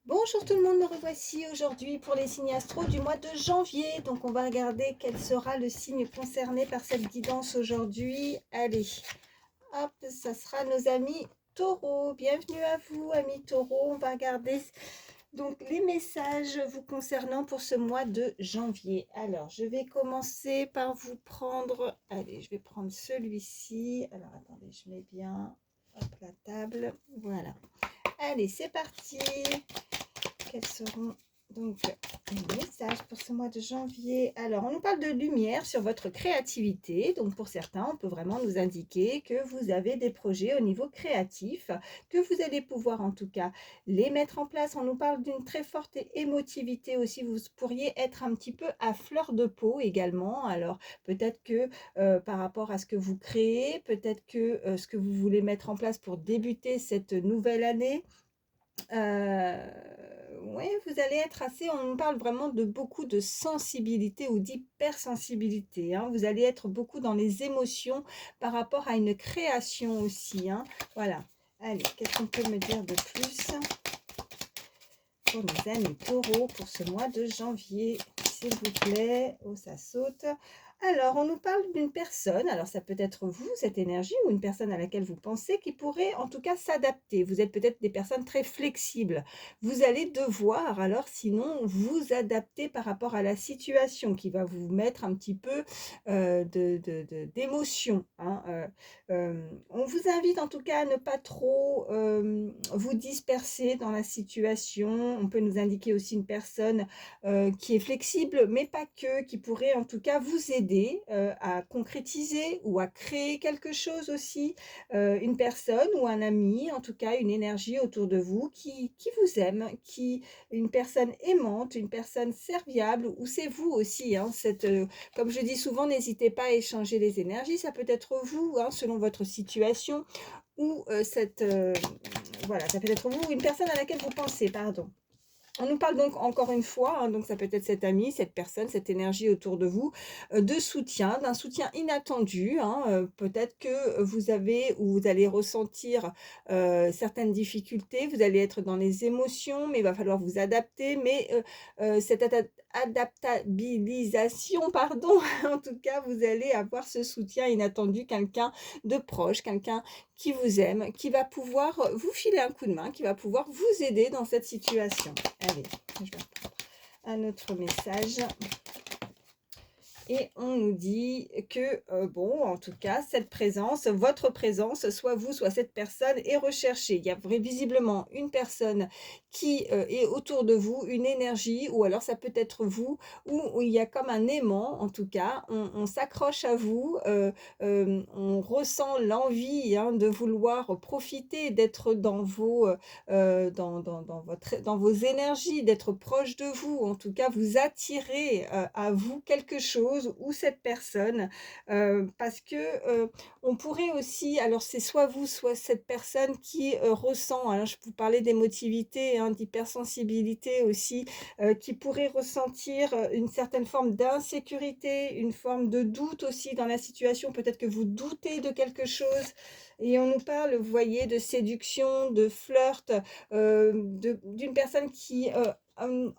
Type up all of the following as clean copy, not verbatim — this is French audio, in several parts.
Bonjour tout le monde, me revoici aujourd'hui pour les signes astro du mois de janvier. Donc on va regarder quel sera le signe concerné par cette guidance aujourd'hui. Allez, hop, ça sera nos amis taureaux. Bienvenue à vous amis taureaux. On va regarder donc les messages vous concernant pour ce mois de janvier. Alors je vais commencer par vous prendre, allez, je vais prendre celui-ci. Alors attendez, je mets bien hop, la table, voilà. Allez, c'est parti. Quels seront donc les messages pour ce mois de janvier? Alors, on nous parle de lumière sur votre créativité. Donc, pour certains, on peut vraiment nous indiquer que vous avez des projets au niveau créatif, que vous allez pouvoir en tout cas les mettre en place. On nous parle d'une très forte émotivité aussi. Vous pourriez être un petit peu à fleur de peau également. Alors, peut-être que par rapport à ce que vous créez, peut-être que ce que vous voulez mettre en place pour débuter cette nouvelle année, ouais, vous allez être assez, on parle vraiment de beaucoup de sensibilité ou d'hypersensibilité, hein. Vous allez être beaucoup dans les émotions par rapport à une création aussi, hein. Voilà. Allez, qu'est-ce qu'on peut me dire de plus pour mes amis taureaux pour ce mois de janvier, s'il vous plaît? Oh, ça saute. Alors, on nous parle d'une personne, alors ça peut être vous, cette énergie, ou une personne à laquelle vous pensez qui pourrait en tout cas s'adapter. Vous êtes peut-être des personnes très flexibles. Vous allez devoir alors sinon vous adapter par rapport à la situation qui va vous mettre un petit peu d'émotion, hein. On vous invite en tout cas à ne pas trop vous disperser dans la situation. On peut nous indiquer aussi une personne qui est flexible, mais pas que, qui pourrait en tout cas vous aider à concrétiser ou à créer quelque chose aussi. Une personne ou un ami, en tout cas une énergie autour de vous qui vous aime, une personne aimante, une personne serviable, ou c'est vous aussi, hein, comme je dis souvent, n'hésitez pas à échanger les énergies, ça peut être vous, hein, selon votre situation, ou voilà, ça peut être vous ou une personne à laquelle vous pensez, pardon. On nous parle donc encore une fois, hein, donc ça peut être cet ami, cette personne, cette énergie autour de vous, de soutien, d'un soutien inattendu, hein, peut-être que vous avez ou vous allez ressentir, certaines difficultés, vous allez être dans les émotions, mais il va falloir vous adapter, mais cette adaptabilisation, pardon, en tout cas, vous allez avoir ce soutien inattendu, quelqu'un de proche, quelqu'un qui vous aime, qui va pouvoir vous filer un coup de main, qui va pouvoir vous aider dans cette situation. Allez, je vais prendre un autre message. Et on nous dit que, bon, en tout cas, cette présence, votre présence, soit vous, soit cette personne, est recherchée. Il y a visiblement une personne qui est autour de vous, une énergie, ou alors ça peut être vous, où il y a comme un aimant, en tout cas, on s'accroche à vous, on ressent l'envie, hein, de vouloir profiter, d'être dans dans vos énergies, d'être proche de vous, en tout cas vous attirez à vous quelque chose ou cette personne, parce que on pourrait aussi, alors c'est soit vous, soit cette personne qui ressent, alors je vous parlais d'émotivité, hein, d'hypersensibilité aussi, qui pourrait ressentir une certaine forme d'insécurité, une forme de doute aussi dans la situation, peut-être que vous doutez de quelque chose. Et on nous parle, vous voyez, de séduction, de flirt, d'une personne qui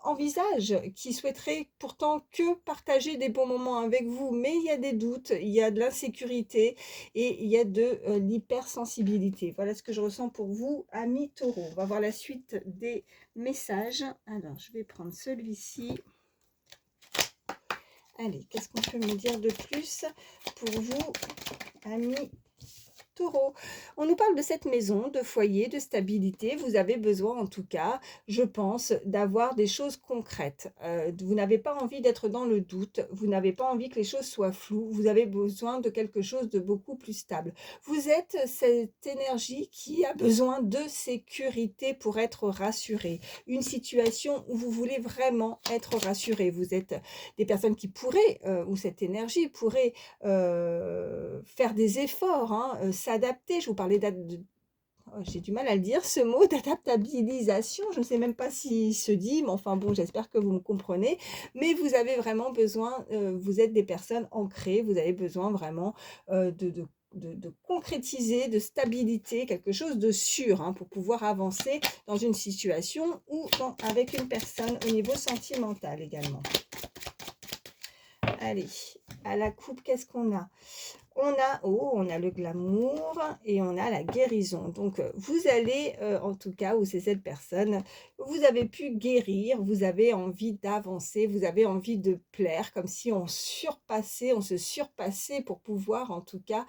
envisage, qui souhaiterait pourtant que partager des bons moments avec vous, mais il y a des doutes, il y a de l'insécurité et il y a de l'hypersensibilité. Voilà ce que je ressens pour vous, amis taureaux. On va voir la suite des messages. Alors, je vais prendre celui-ci. Allez, qu'est-ce qu'on peut me dire de plus pour vous, amis taureau? On nous parle de cette maison, de foyer, de stabilité. Vous avez besoin, en tout cas, je pense, d'avoir des choses concrètes. Vous n'avez pas envie d'être dans le doute. Vous n'avez pas envie que les choses soient floues. Vous avez besoin de quelque chose de beaucoup plus stable. Vous êtes cette énergie qui a besoin de sécurité pour être rassurée. Une situation où vous voulez vraiment être rassuré. Vous êtes des personnes qui pourraient, ou cette énergie pourrait faire des efforts, hein, s'adapter. Je vous parlais j'ai du mal à le dire ce mot, d'adaptabilisation, je ne sais même pas s'il se dit, mais enfin bon, j'espère que vous me comprenez. Mais vous avez vraiment besoin, vous êtes des personnes ancrées, vous avez besoin vraiment de de concrétiser, de stabilité, quelque chose de sûr hein, pour pouvoir avancer dans une situation ou avec une personne au niveau sentimental également. Allez, à la coupe, qu'est-ce qu'on a? On a le glamour et on a la guérison. Donc, vous allez, en tout cas, ou c'est cette personne, vous avez pu guérir, vous avez envie d'avancer, vous avez envie de plaire, comme si on se surpassait pour pouvoir, en tout cas,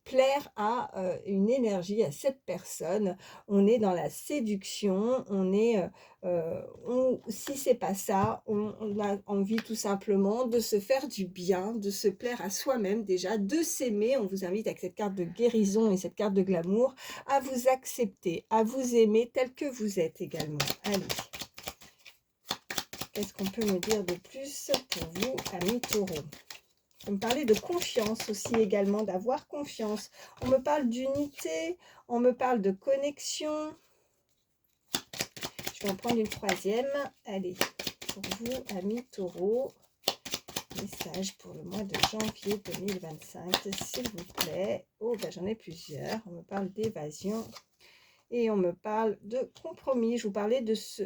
plaire à une énergie, à cette personne. On est dans la séduction, si c'est pas ça, on a envie tout simplement de se faire du bien, de se plaire à soi-même déjà, de s'aimer. On vous invite avec cette carte de guérison et cette carte de glamour à vous accepter, à vous aimer tel que vous êtes également. Allez, qu'est-ce qu'on peut me dire de plus pour vous, amis taureaux? On me parlait de confiance aussi également, d'avoir confiance. On me parle d'unité, on me parle de connexion. Je vais en prendre une troisième. Allez, pour vous, amis taureaux, message pour le mois de janvier 2025, s'il vous plaît. Oh, ben j'en ai plusieurs. On me parle d'évasion et on me parle de compromis. Je vous parlais de ce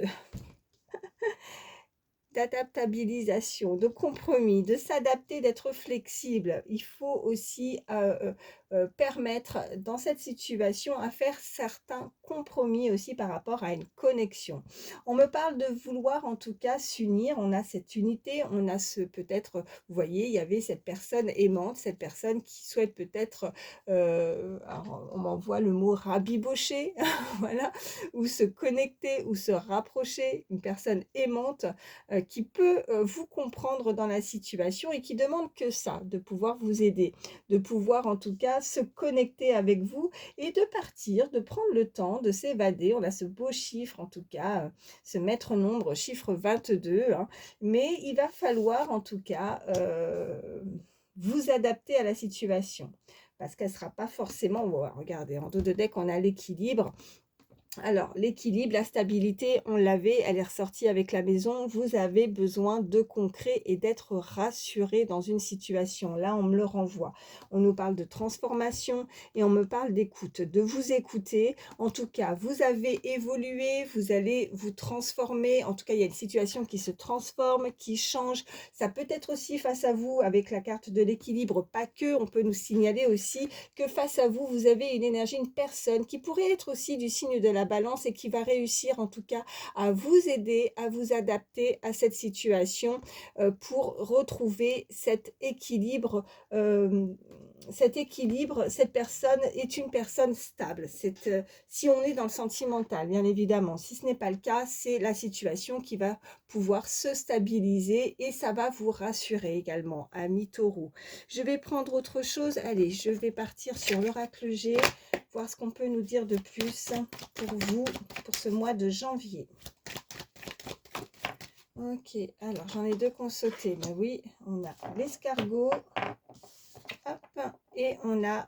d'adaptabilisation, de compromis, de s'adapter, d'être flexible. Il faut aussi permettre dans cette situation à faire certains compromis aussi par rapport à une connexion. On me parle de vouloir en tout cas s'unir, on a cette unité, on a ce peut-être, vous voyez, il y avait cette personne aimante, cette personne qui souhaite peut-être, on m'envoie le mot rabibocher, voilà, ou se connecter, ou se rapprocher, une personne aimante qui peut vous comprendre dans la situation et qui demande que ça, de pouvoir vous aider, de pouvoir en tout cas se connecter avec vous et de partir, de prendre le temps de s'évader. On a ce beau chiffre en tout cas, ce maître nombre, chiffre 22, hein, mais il va falloir en tout cas vous adapter à la situation parce qu'elle ne sera pas forcément, regardez, en dos de deck on a l'équilibre. Alors, l'équilibre, la stabilité, on l'avait, elle est ressortie avec la maison. Vous avez besoin de concret et d'être rassuré dans une situation. Là, on me le renvoie. On nous parle de transformation et on me parle d'écoute, de vous écouter. En tout cas, vous avez évolué, vous allez vous transformer. En tout cas, il y a une situation qui se transforme, qui change. Ça peut être aussi face à vous avec la carte de l'équilibre, pas que. On peut nous signaler aussi que face à vous, vous avez une énergie, une personne qui pourrait être aussi du signe de la balance et qui va réussir en tout cas à vous aider, à vous adapter à cette situation pour retrouver cet équilibre. Cette personne est une personne stable. Si on est dans le sentimental, bien évidemment. Si ce n'est pas le cas, c'est la situation qui va pouvoir se stabiliser et ça va vous rassurer également, amis taureaux. Je vais prendre autre chose. Allez, je vais partir sur l'oracle G, voir ce qu'on peut nous dire de plus pour vous, pour ce mois de janvier. Ok, alors j'en ai deux qu'on sauté, mais oui, on a l'escargot, hop, et on a,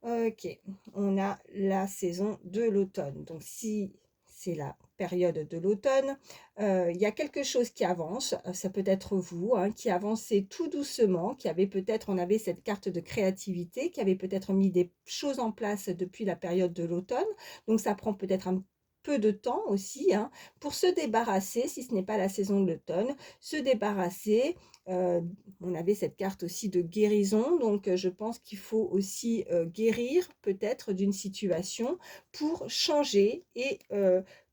ok, on a la saison de l'automne. Donc si c'est la période de l'automne, il y a quelque chose qui avance, ça peut être vous, hein, qui avancez tout doucement, qui avait peut-être, on avait cette carte de créativité, qui avait peut-être mis des choses en place depuis la période de l'automne, donc ça prend peut-être un peu de temps aussi, hein, pour se débarrasser, si ce n'est pas la saison de l'automne, se débarrasser. On avait cette carte aussi de guérison, donc je pense qu'il faut aussi guérir peut-être d'une situation pour changer et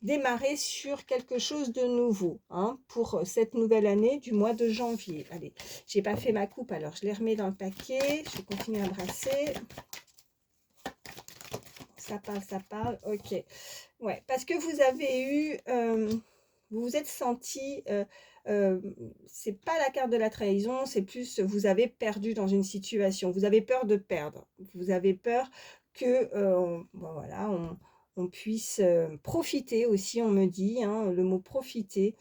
démarrer sur quelque chose de nouveau, hein, pour cette nouvelle année du mois de janvier. Allez, j'ai pas fait ma coupe, alors je les remets dans le paquet, je vais continuer à brasser. Ça parle, ok. Ouais, parce que vous avez eu, vous vous êtes senti, c'est pas la carte de la trahison, c'est plus vous avez perdu dans une situation, vous avez peur de perdre, vous avez peur que, bon, voilà, on puisse profiter aussi, on me dit, hein, le mot profiter.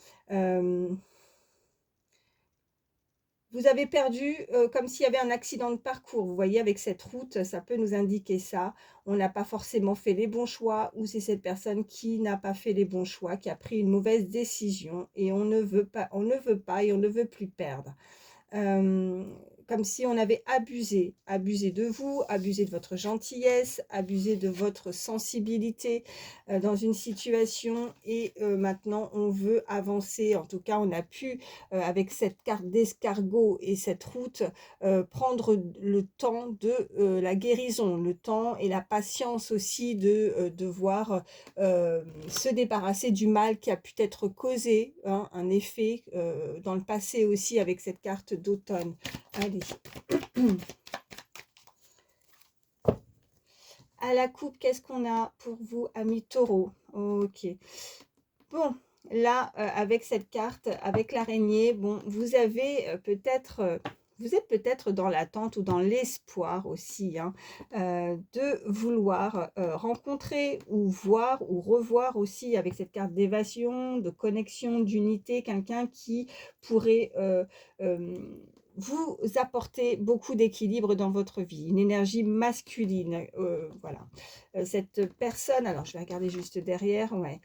Vous avez perdu comme s'il y avait un accident de parcours. Vous voyez, avec cette route, ça peut nous indiquer ça. On n'a pas forcément fait les bons choix ou c'est cette personne qui n'a pas fait les bons choix, qui a pris une mauvaise décision et on ne veut pas et on ne veut plus perdre. comme si on avait abusé de vous, abusé de votre gentillesse, abusé de votre sensibilité dans une situation et maintenant on veut avancer. En tout cas, on a pu, avec cette carte d'escargot et cette route, prendre le temps de la guérison, le temps et la patience aussi de devoir se débarrasser du mal qui a pu être causé, hein, un effet dans le passé aussi avec cette carte d'automne. Allez. À la coupe, qu'est-ce qu'on a pour vous, amis taureaux? Ok. Bon, là, avec cette carte, avec l'araignée, bon, vous avez peut-être... vous êtes peut-être dans l'attente ou dans l'espoir aussi, hein, de vouloir rencontrer ou voir ou revoir aussi avec cette carte d'évasion, de connexion, d'unité, quelqu'un qui pourrait vous apporter beaucoup d'équilibre dans votre vie, une énergie masculine. Voilà. Cette personne, alors je vais regarder juste derrière, ouais.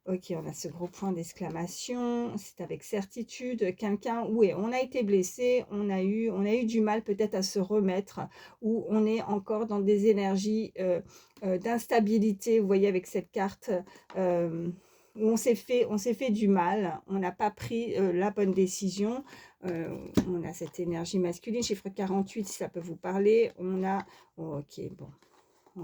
Ok, on a ce gros point d'exclamation, c'est avec certitude, quelqu'un, oui, on a été blessé, on a eu du mal peut-être à se remettre, ou on est encore dans des énergies d'instabilité, vous voyez avec cette carte, où on s'est fait du mal, on n'a pas pris la bonne décision, on a cette énergie masculine, chiffre 48 si ça peut vous parler, on a, oh, ok, bon.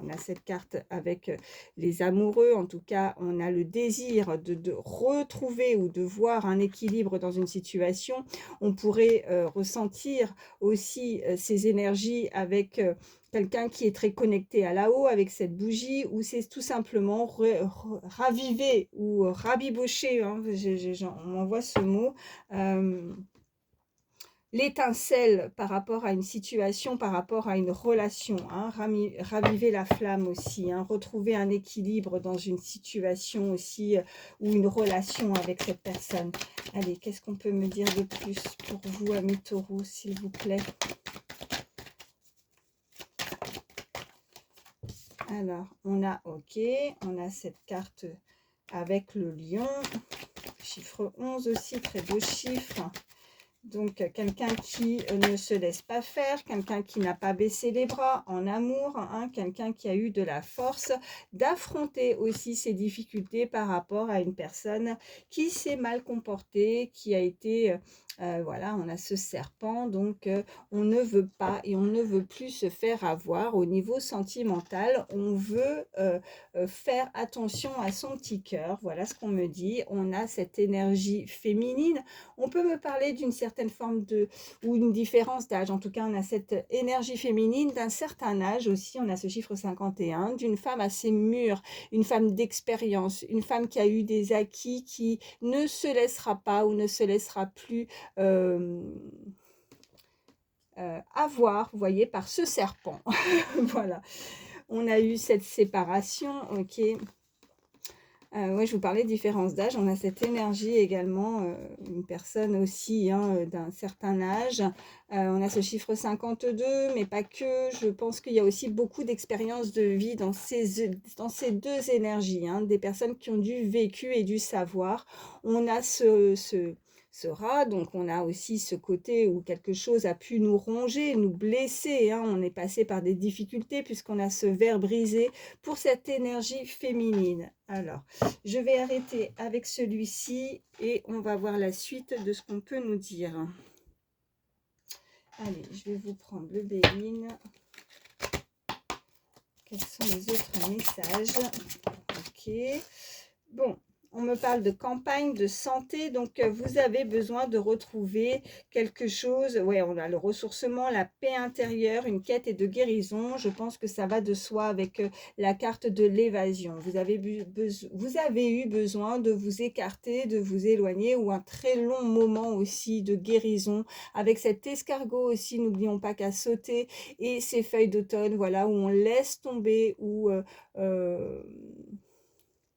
On a cette carte avec les amoureux, en tout cas, on a le désir de retrouver ou de voir un équilibre dans une situation. On pourrait ressentir aussi ces énergies avec quelqu'un qui est très connecté à là-haut, avec cette bougie, ou c'est tout simplement raviver ou rabibocher, hein, on m'envoie ce mot, l'étincelle par rapport à une situation, par rapport à une relation, hein, raviver la flamme aussi, hein, retrouver un équilibre dans une situation aussi ou une relation avec cette personne. Allez, qu'est-ce qu'on peut me dire de plus pour vous, amis taureaux, s'il vous plaît? Alors, on a, ok, on a cette carte avec le lion, chiffre 11 aussi, très beau chiffre. Donc, quelqu'un qui ne se laisse pas faire, quelqu'un qui n'a pas baissé les bras en amour, hein, quelqu'un qui a eu de la force d'affronter aussi ses difficultés par rapport à une personne qui s'est mal comportée, qui a été... voilà, on a ce serpent, donc on ne veut pas et on ne veut plus se faire avoir au niveau sentimental. On veut faire attention à son petit cœur, voilà ce qu'on me dit. On a cette énergie féminine. On peut me parler d'une certaine forme de, ou une différence d'âge. En tout cas, on a cette énergie féminine d'un certain âge aussi. On a ce chiffre 51, d'une femme assez mûre, une femme d'expérience, une femme qui a eu des acquis, qui ne se laissera pas ou ne se laissera plus avoir, vous voyez, par ce serpent. Voilà. On a eu cette séparation, ok. Oui, je vous parlais de différence d'âge. On a cette énergie également, une personne aussi hein, d'un certain âge. On a ce chiffre 52, mais pas que. Je pense qu'il y a aussi beaucoup d'expériences de vie dans ces deux énergies. Hein, des personnes qui ont du vécu et du savoir. On a ce rat, donc on a aussi ce côté où quelque chose a pu nous ronger, nous blesser. Hein. On est passé par des difficultés puisqu'on a ce verre brisé pour cette énergie féminine. Alors, je vais arrêter avec celui-ci et on va voir la suite de ce qu'on peut nous dire. Allez, je vais vous prendre le Béline. Quels sont les autres messages? Ok. Bon, on me parle de campagne, de santé, donc vous avez besoin de retrouver quelque chose. Oui, on a le ressourcement, la paix intérieure, une quête et de guérison. Je pense que ça va de soi avec la carte de l'évasion. Vous avez eu besoin de vous écarter, de vous éloigner, ou un très long moment aussi de guérison. Avec cet escargot aussi, n'oublions pas qu'à sauter, et ces feuilles d'automne, voilà, où on laisse tomber, où...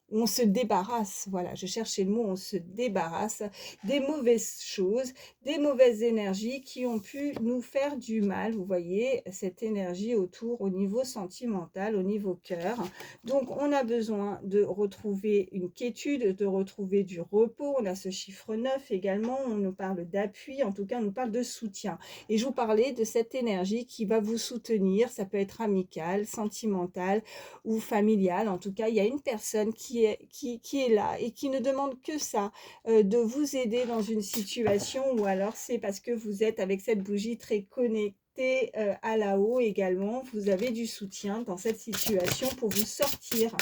on se débarrasse, voilà, je cherchais le mot, on se débarrasse des mauvaises choses, des mauvaises énergies qui ont pu nous faire du mal. Vous voyez, cette énergie autour au niveau sentimental, au niveau cœur. Donc, on a besoin de retrouver une quiétude, de retrouver du repos. On a ce chiffre 9 également, on nous parle d'appui, en tout cas, on nous parle de soutien. Et je vous parlais de cette énergie qui va vous soutenir, ça peut être amical, sentimental ou familial. En tout cas, il y a une personne qui est là et qui ne demande que ça, de vous aider dans une situation, ou alors c'est parce que vous êtes avec cette bougie très connectée à là-haut également. Vous avez du soutien dans cette situation pour vous sortir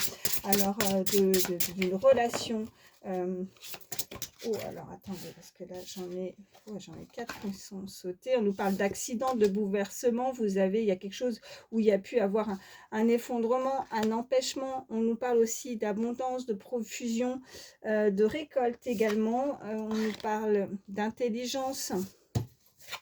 alors d'une relation. Oh, alors attendez, parce que là j'en ai 4 qui sont sautés. On nous parle d'accident, de bouleversement. Il y a quelque chose où il y a pu avoir un effondrement, un empêchement. On nous parle aussi d'abondance, de profusion, de récolte également. On nous parle d'intelligence,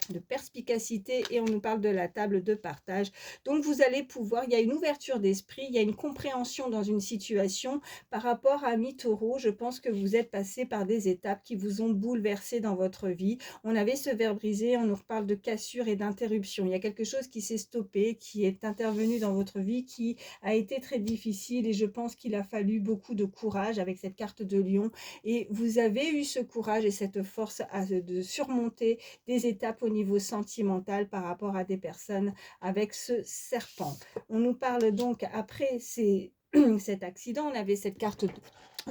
de perspicacité, et on nous parle de la table de partage. Donc vous allez pouvoir, il y a une ouverture d'esprit, il y a une compréhension dans une situation par rapport à mi-taureau. Je pense que vous êtes passé par des étapes qui vous ont bouleversé dans votre vie. On avait ce verre brisé, on nous reparle de cassure et d'interruption. Il y a quelque chose qui s'est stoppé, qui est intervenu dans votre vie, qui a été très difficile, et je pense qu'il a fallu beaucoup de courage avec cette carte de lion, et vous avez eu ce courage et cette force de surmonter des étapes au niveau sentimental par rapport à des personnes avec ce serpent. On nous parle donc, après cet accident, on avait cette carte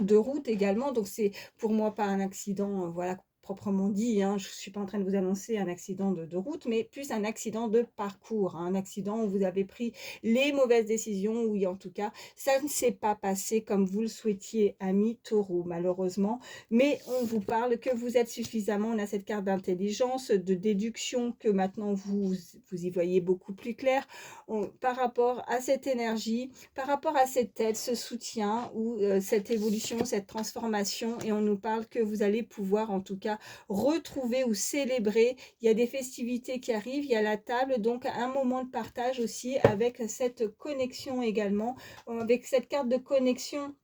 de route également, donc c'est pour moi pas un accident, voilà, proprement dit, hein. Je ne suis pas en train de vous annoncer un accident de route, mais plus un accident de parcours, hein, un accident où vous avez pris les mauvaises décisions, ou en tout cas, ça ne s'est pas passé comme vous le souhaitiez, ami taureau, malheureusement. Mais on vous parle que vous êtes suffisamment, on a cette carte d'intelligence, de déduction, que maintenant vous y voyez beaucoup plus clair par rapport à cette énergie, par rapport à cette aide, ce soutien, ou cette évolution, cette transformation. Et on nous parle que vous allez pouvoir en tout cas retrouver ou célébrer. Il y a des festivités qui arrivent, il y a la table, donc un moment de partage aussi, avec cette connexion également, avec cette carte de connexion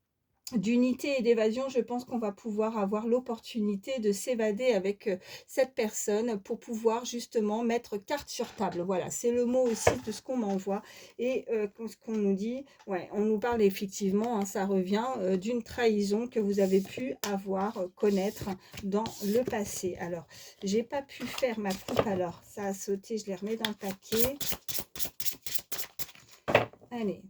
d'unité et d'évasion. Je pense qu'on va pouvoir avoir l'opportunité de s'évader avec cette personne pour pouvoir justement mettre carte sur table. Voilà, c'est le mot aussi de ce qu'on m'envoie. Et ce qu'on nous dit, ouais, on nous parle effectivement, hein, ça revient d'une trahison que vous avez pu avoir, connaître dans le passé. Alors, j'ai pas pu faire ma coupe, alors ça a sauté, je les remets dans le paquet. Allez,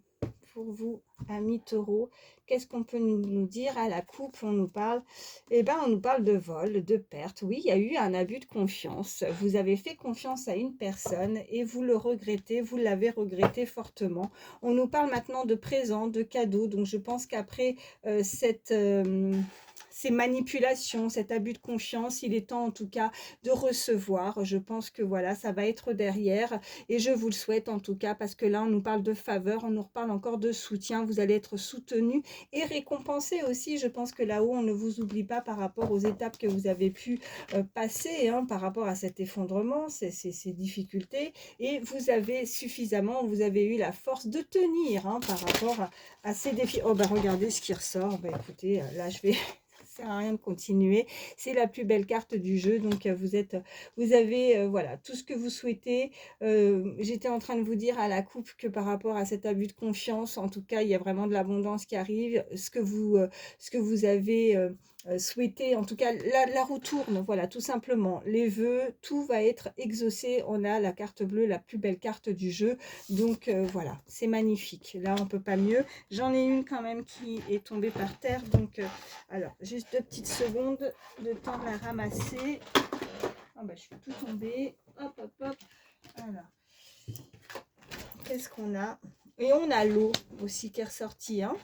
pour vous, amis taureaux, qu'est-ce qu'on peut nous dire à la coupe? On nous parle, on nous parle de vol, de perte. Oui, il y a eu un abus de confiance. Vous avez fait confiance à une personne et vous le regrettez, vous l'avez regretté fortement. On nous parle maintenant de présents, de cadeaux. Donc je pense qu'après ces manipulations, cet abus de confiance, il est temps en tout cas de recevoir. Je pense que voilà, ça va être derrière, et je vous le souhaite en tout cas, parce que là on nous parle de faveur, on nous reparle encore de soutien. Vous allez être soutenu et récompensé aussi. Je pense que là-haut on ne vous oublie pas par rapport aux étapes que vous avez pu passer, hein, par rapport à cet effondrement, ces difficultés, et vous avez suffisamment, vous avez eu la force de tenir, hein, par rapport à ces défis. Oh ben regardez ce qui ressort. Ben écoutez, là je vais ça sert à rien de continuer. C'est la plus belle carte du jeu. Donc vous avez voilà, tout ce que vous souhaitez. J'étais en train de vous dire à la coupe que par rapport à cet abus de confiance, en tout cas, il y a vraiment de l'abondance qui arrive. Ce que vous avez souhaité, en tout cas, la roue tourne. Voilà, tout simplement. Les vœux, tout va être exaucé. On a la carte bleue, la plus belle carte du jeu. Donc voilà, c'est magnifique. Là, on peut pas mieux. J'en ai une quand même qui est tombée par terre. Donc alors, juste 2 petites secondes, de temps de la ramasser. Oh bah, je suis tout tombée. Hop, hop, hop. Alors, qu'est-ce qu'on a? Et on a l'eau aussi qui est ressortie, hein.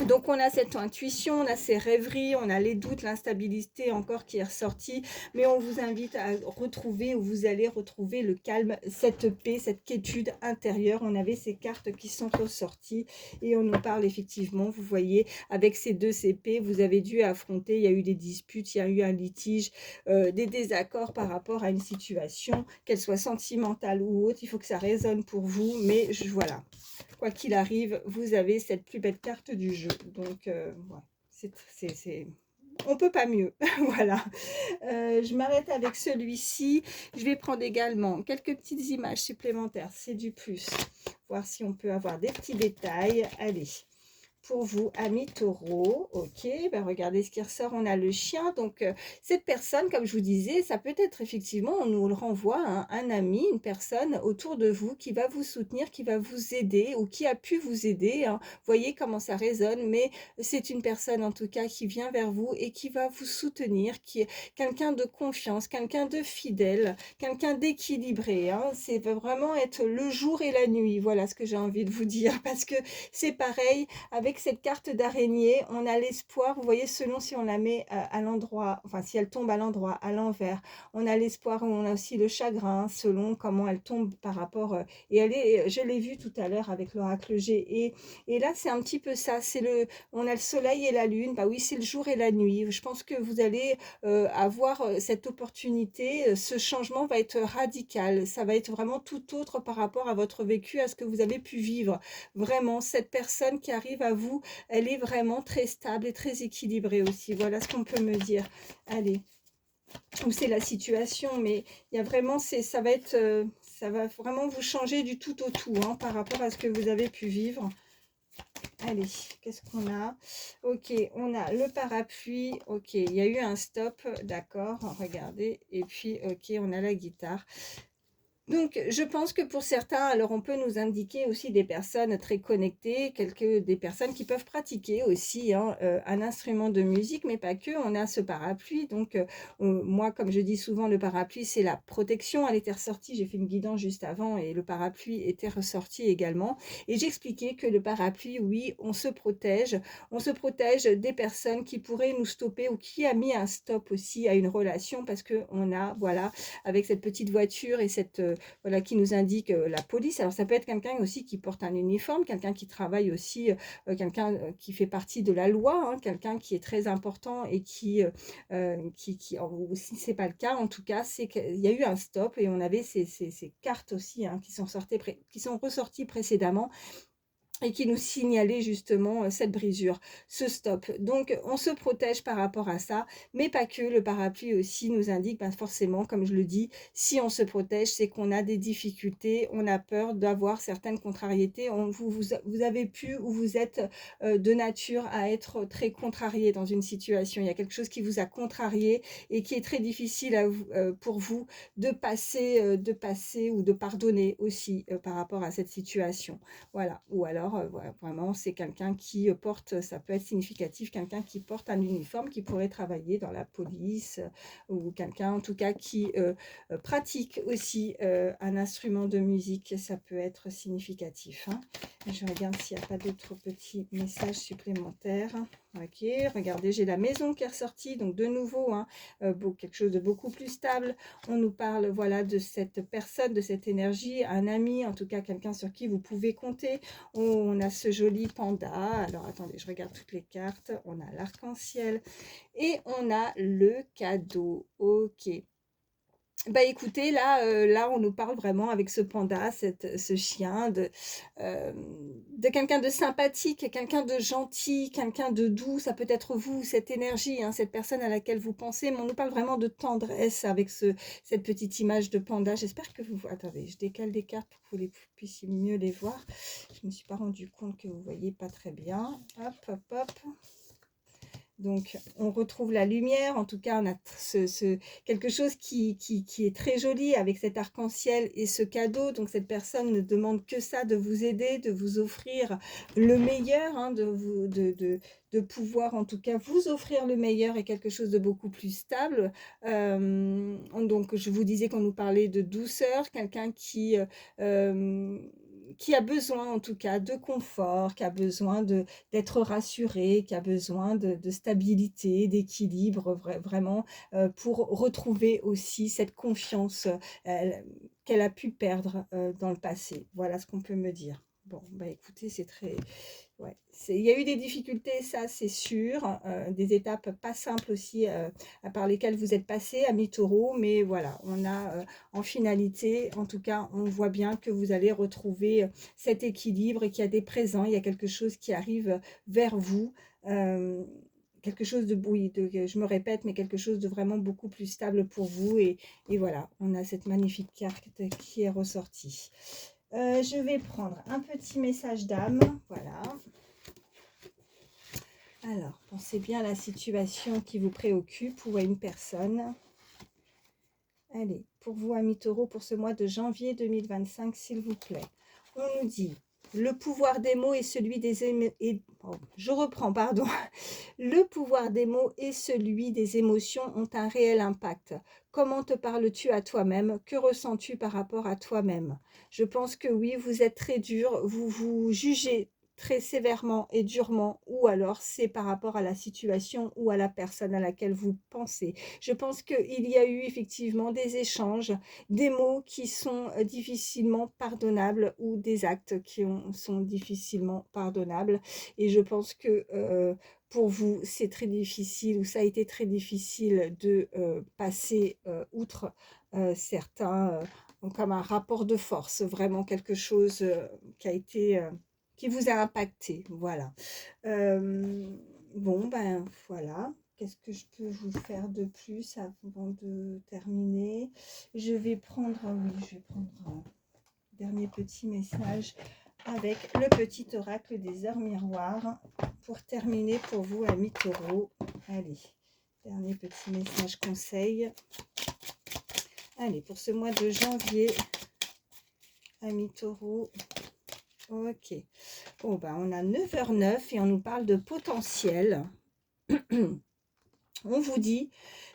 Donc on a cette intuition, on a ces rêveries, on a les doutes, l'instabilité encore qui est ressortie, mais on vous invite à retrouver, ou vous allez retrouver le calme, cette paix, cette quiétude intérieure. On avait ces cartes qui sont ressorties, et on nous parle effectivement, vous voyez, avec ces 2 épées, vous avez dû affronter, il y a eu des disputes, il y a eu un litige, des désaccords par rapport à une situation, qu'elle soit sentimentale ou autre. Il faut que ça résonne pour vous, mais voilà. Quoi qu'il arrive, vous avez cette plus belle carte du jeu. Donc, voilà. On peut pas mieux. Voilà. Je m'arrête avec celui-ci. Je vais prendre également quelques petites images supplémentaires. C'est du plus. Voir si on peut avoir des petits détails. Allez. Pour vous, amis taureaux, ok, ben regardez ce qui ressort, on a le chien, donc cette personne, comme je vous disais, ça peut être effectivement, on nous le renvoie, hein, un ami, une personne autour de vous qui va vous soutenir, qui va vous aider ou qui a pu vous aider, hein. Voyez comment ça résonne, mais c'est une personne en tout cas qui vient vers vous et qui va vous soutenir, qui est quelqu'un de confiance, quelqu'un de fidèle, quelqu'un d'équilibré, hein. C'est vraiment être le jour et la nuit, voilà ce que j'ai envie de vous dire, parce que c'est pareil, avec cette carte d'araignée, on a l'espoir, vous voyez, selon si on la met à l'endroit, enfin si elle tombe à l'endroit, à l'envers, on a l'espoir, on a aussi le chagrin, selon comment elle tombe par rapport, et elle est, je l'ai vu tout à l'heure avec l'oracle G, et là c'est un petit peu ça, on a le soleil et la lune, bah oui c'est le jour et la nuit, je pense que vous allez avoir cette opportunité, ce changement va être radical, ça va être vraiment tout autre par rapport à votre vécu, à ce que vous avez pu vivre, vraiment cette personne qui arrive à vous, elle est vraiment très stable et très équilibrée aussi. Voilà ce qu'on peut me dire. Allez, ou c'est la situation, mais il y a vraiment, ça va être, ça va vraiment vous changer du tout au tout, hein, par rapport à ce que vous avez pu vivre. Allez, qu'est-ce qu'on a? Ok, on a le parapluie. Ok, il y a eu un stop, d'accord, regardez. Et puis, ok, on a la guitare. Donc, je pense que pour certains, alors on peut nous indiquer aussi des personnes très connectées, des personnes qui peuvent pratiquer aussi, hein, un instrument de musique, mais pas que. On a ce parapluie. Donc, moi, comme je dis souvent, le parapluie, c'est la protection. Elle était ressortie, j'ai fait une guidance juste avant et le parapluie était ressorti également. Et j'expliquais que le parapluie, oui, on se protège. On se protège des personnes qui pourraient nous stopper ou qui a mis un stop aussi à une relation parce qu'on a, voilà, avec cette petite voiture et cette voilà, qui nous indique la police. Alors ça peut être quelqu'un aussi qui porte un uniforme, quelqu'un qui travaille aussi, quelqu'un qui fait partie de la loi, hein, quelqu'un qui est très important et ou si ce n'est pas le cas, en tout cas, c'est qu'il y a eu un stop et on avait ces cartes aussi, hein, qui sont ressorties précédemment et qui nous signalait justement cette brisure, ce stop. Donc, on se protège par rapport à ça, mais pas que. Le parapluie aussi nous indique, ben, forcément, comme je le dis, si on se protège, c'est qu'on a des difficultés, on a peur d'avoir certaines contrariétés. Vous avez pu ou vous êtes de nature à être très contrarié dans une situation. Il y a quelque chose qui vous a contrarié et qui est très difficile pour vous de passer ou de pardonner aussi par rapport à cette situation. Voilà, ou alors voilà, vraiment c'est quelqu'un qui porte, ça peut être significatif, quelqu'un qui porte un uniforme, qui pourrait travailler dans la police, ou quelqu'un en tout cas qui pratique aussi un instrument de musique, ça peut être significatif, hein. Je regarde s'il n'y a pas d'autres petits messages supplémentaires. Ok, regardez, j'ai la maison qui est ressortie, donc de nouveau, hein, quelque chose de beaucoup plus stable. On nous parle, voilà, de cette personne, de cette énergie, un ami, en tout cas quelqu'un sur qui vous pouvez compter. On a ce joli panda. Alors, attendez, je regarde toutes les cartes. On a l'arc-en-ciel et on a le cadeau. Ok. Bah écoutez, là, on nous parle vraiment avec ce panda, ce chien, de quelqu'un de sympathique, quelqu'un de gentil, quelqu'un de doux. Ça peut être vous, cette énergie, hein, cette personne à laquelle vous pensez, mais on nous parle vraiment de tendresse avec cette petite image de panda. J'espère que vous... Attendez, je décale des cartes pour que vous puissiez mieux les voir. Je ne me suis pas rendu compte que vous ne voyez pas très bien. Hop, hop, hop. Donc, on retrouve la lumière. En tout cas, on a quelque chose qui est très joli avec cet arc-en-ciel et ce cadeau. Donc, cette personne ne demande que ça, de vous aider, de vous offrir le meilleur, hein, de pouvoir en tout cas vous offrir le meilleur et quelque chose de beaucoup plus stable. Donc, je vous disais qu'on nous parlait de douceur, quelqu'un qui a besoin en tout cas de confort, qui a besoin d'être rassuré, qui a besoin de stabilité, d'équilibre, vraiment pour retrouver aussi cette confiance qu'elle a pu perdre dans le passé. Voilà ce qu'on peut me dire. Bon, bah écoutez, c'est très... Ouais. Il y a eu des difficultés, ça c'est sûr, des étapes pas simples aussi par lesquelles vous êtes passé, amis taureaux, mais voilà, on a en finalité, en tout cas, on voit bien que vous allez retrouver cet équilibre et qu'il y a des présents, il y a quelque chose qui arrive vers vous, quelque chose de, oui, je me répète, mais quelque chose de vraiment beaucoup plus stable pour vous. Et voilà, on a cette magnifique carte qui est ressortie. Je vais prendre un petit message d'âme, voilà. Alors, pensez bien à la situation qui vous préoccupe ou à une personne. Allez, pour vous, amis taureaux, pour ce mois de janvier 2025, s'il vous plaît. On nous dit, le pouvoir des mots est celui des je reprends, pardon. Le pouvoir des mots et celui des émotions ont un réel impact. Comment te parles-tu à toi-même? Que ressens-tu par rapport à toi-même? Je pense que oui, vous êtes très dur, vous vous jugez très sévèrement et durement, ou alors c'est par rapport à la situation ou à la personne à laquelle vous pensez. Je pense qu'il y a eu effectivement des échanges, des mots qui sont difficilement pardonnables ou des actes qui sont difficilement pardonnables. Et je pense que pour vous, c'est très difficile ou ça a été très difficile de passer outre certains, comme un rapport de force, vraiment quelque chose qui a été... qui vous a impacté, voilà. Bon, ben voilà. Qu'est-ce que je peux vous faire de plus avant de terminer? Je vais prendre, oui, je vais prendre un dernier petit message avec le petit oracle des heures miroirs pour terminer pour vous, amis taureaux. Allez, dernier petit message conseil. Allez, pour ce mois de janvier, amis taureaux. Ok. Bon, ben, on a 9h09 et on nous parle de potentiel. On vous dit,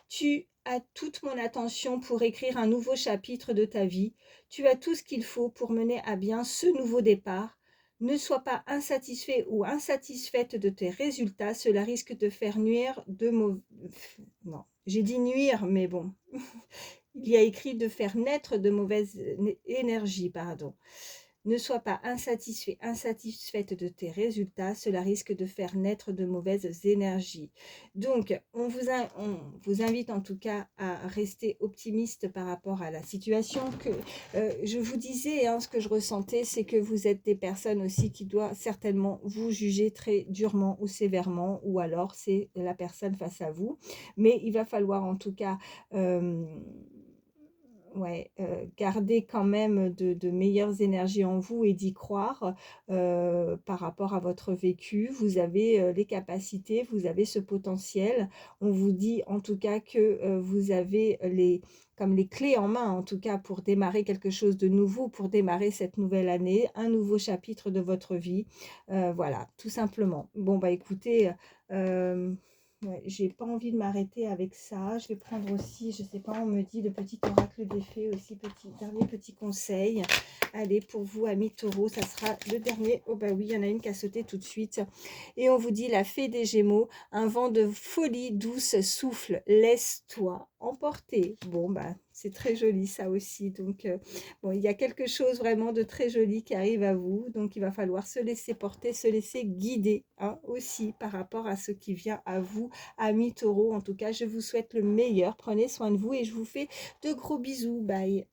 tu as toute mon attention pour écrire un nouveau chapitre de ta vie. Tu as tout ce qu'il faut pour mener à bien ce nouveau départ. Ne sois pas insatisfait ou insatisfaite de tes résultats. Cela risque de faire nuire de mauvais... Non, j'ai dit nuire, mais bon. Il y a écrit de faire naître de mauvaises énergies, pardon. Ne sois pas insatisfait, insatisfaite de tes résultats, cela risque de faire naître de mauvaises énergies. Donc, on vous invite en tout cas à rester optimiste par rapport à la situation. Je vous disais, ce que je ressentais, c'est que vous êtes des personnes aussi qui doivent certainement vous juger très durement ou sévèrement, ou alors c'est la personne face à vous. Mais il va falloir en tout cas... ouais, garder quand même de meilleures énergies en vous et d'y croire par rapport à votre vécu. Vous avez les capacités, vous avez ce potentiel. On vous dit en tout cas que vous avez comme les clés en main, en tout cas, pour démarrer quelque chose de nouveau, pour démarrer cette nouvelle année, un nouveau chapitre de votre vie. Voilà, tout simplement. Bon, bah écoutez... Ouais, j'ai pas envie de m'arrêter avec ça. Je vais prendre aussi, je sais pas, on me dit le petit oracle des fées aussi, dernier petit conseil. Allez, pour vous, amis taureaux, ça sera le dernier. Oh bah oui, il y en a une qui a sauté tout de suite. Et on vous dit la fée des Gémeaux, un vent de folie douce souffle, laisse-toi emporter. Bon, bah c'est très joli ça aussi. Donc, bon, il y a quelque chose vraiment de très joli qui arrive à vous. Donc, il va falloir se laisser porter, se laisser guider aussi par rapport à ce qui vient à vous, amis taureaux. En tout cas, je vous souhaite le meilleur. Prenez soin de vous et je vous fais de gros bisous. Bye.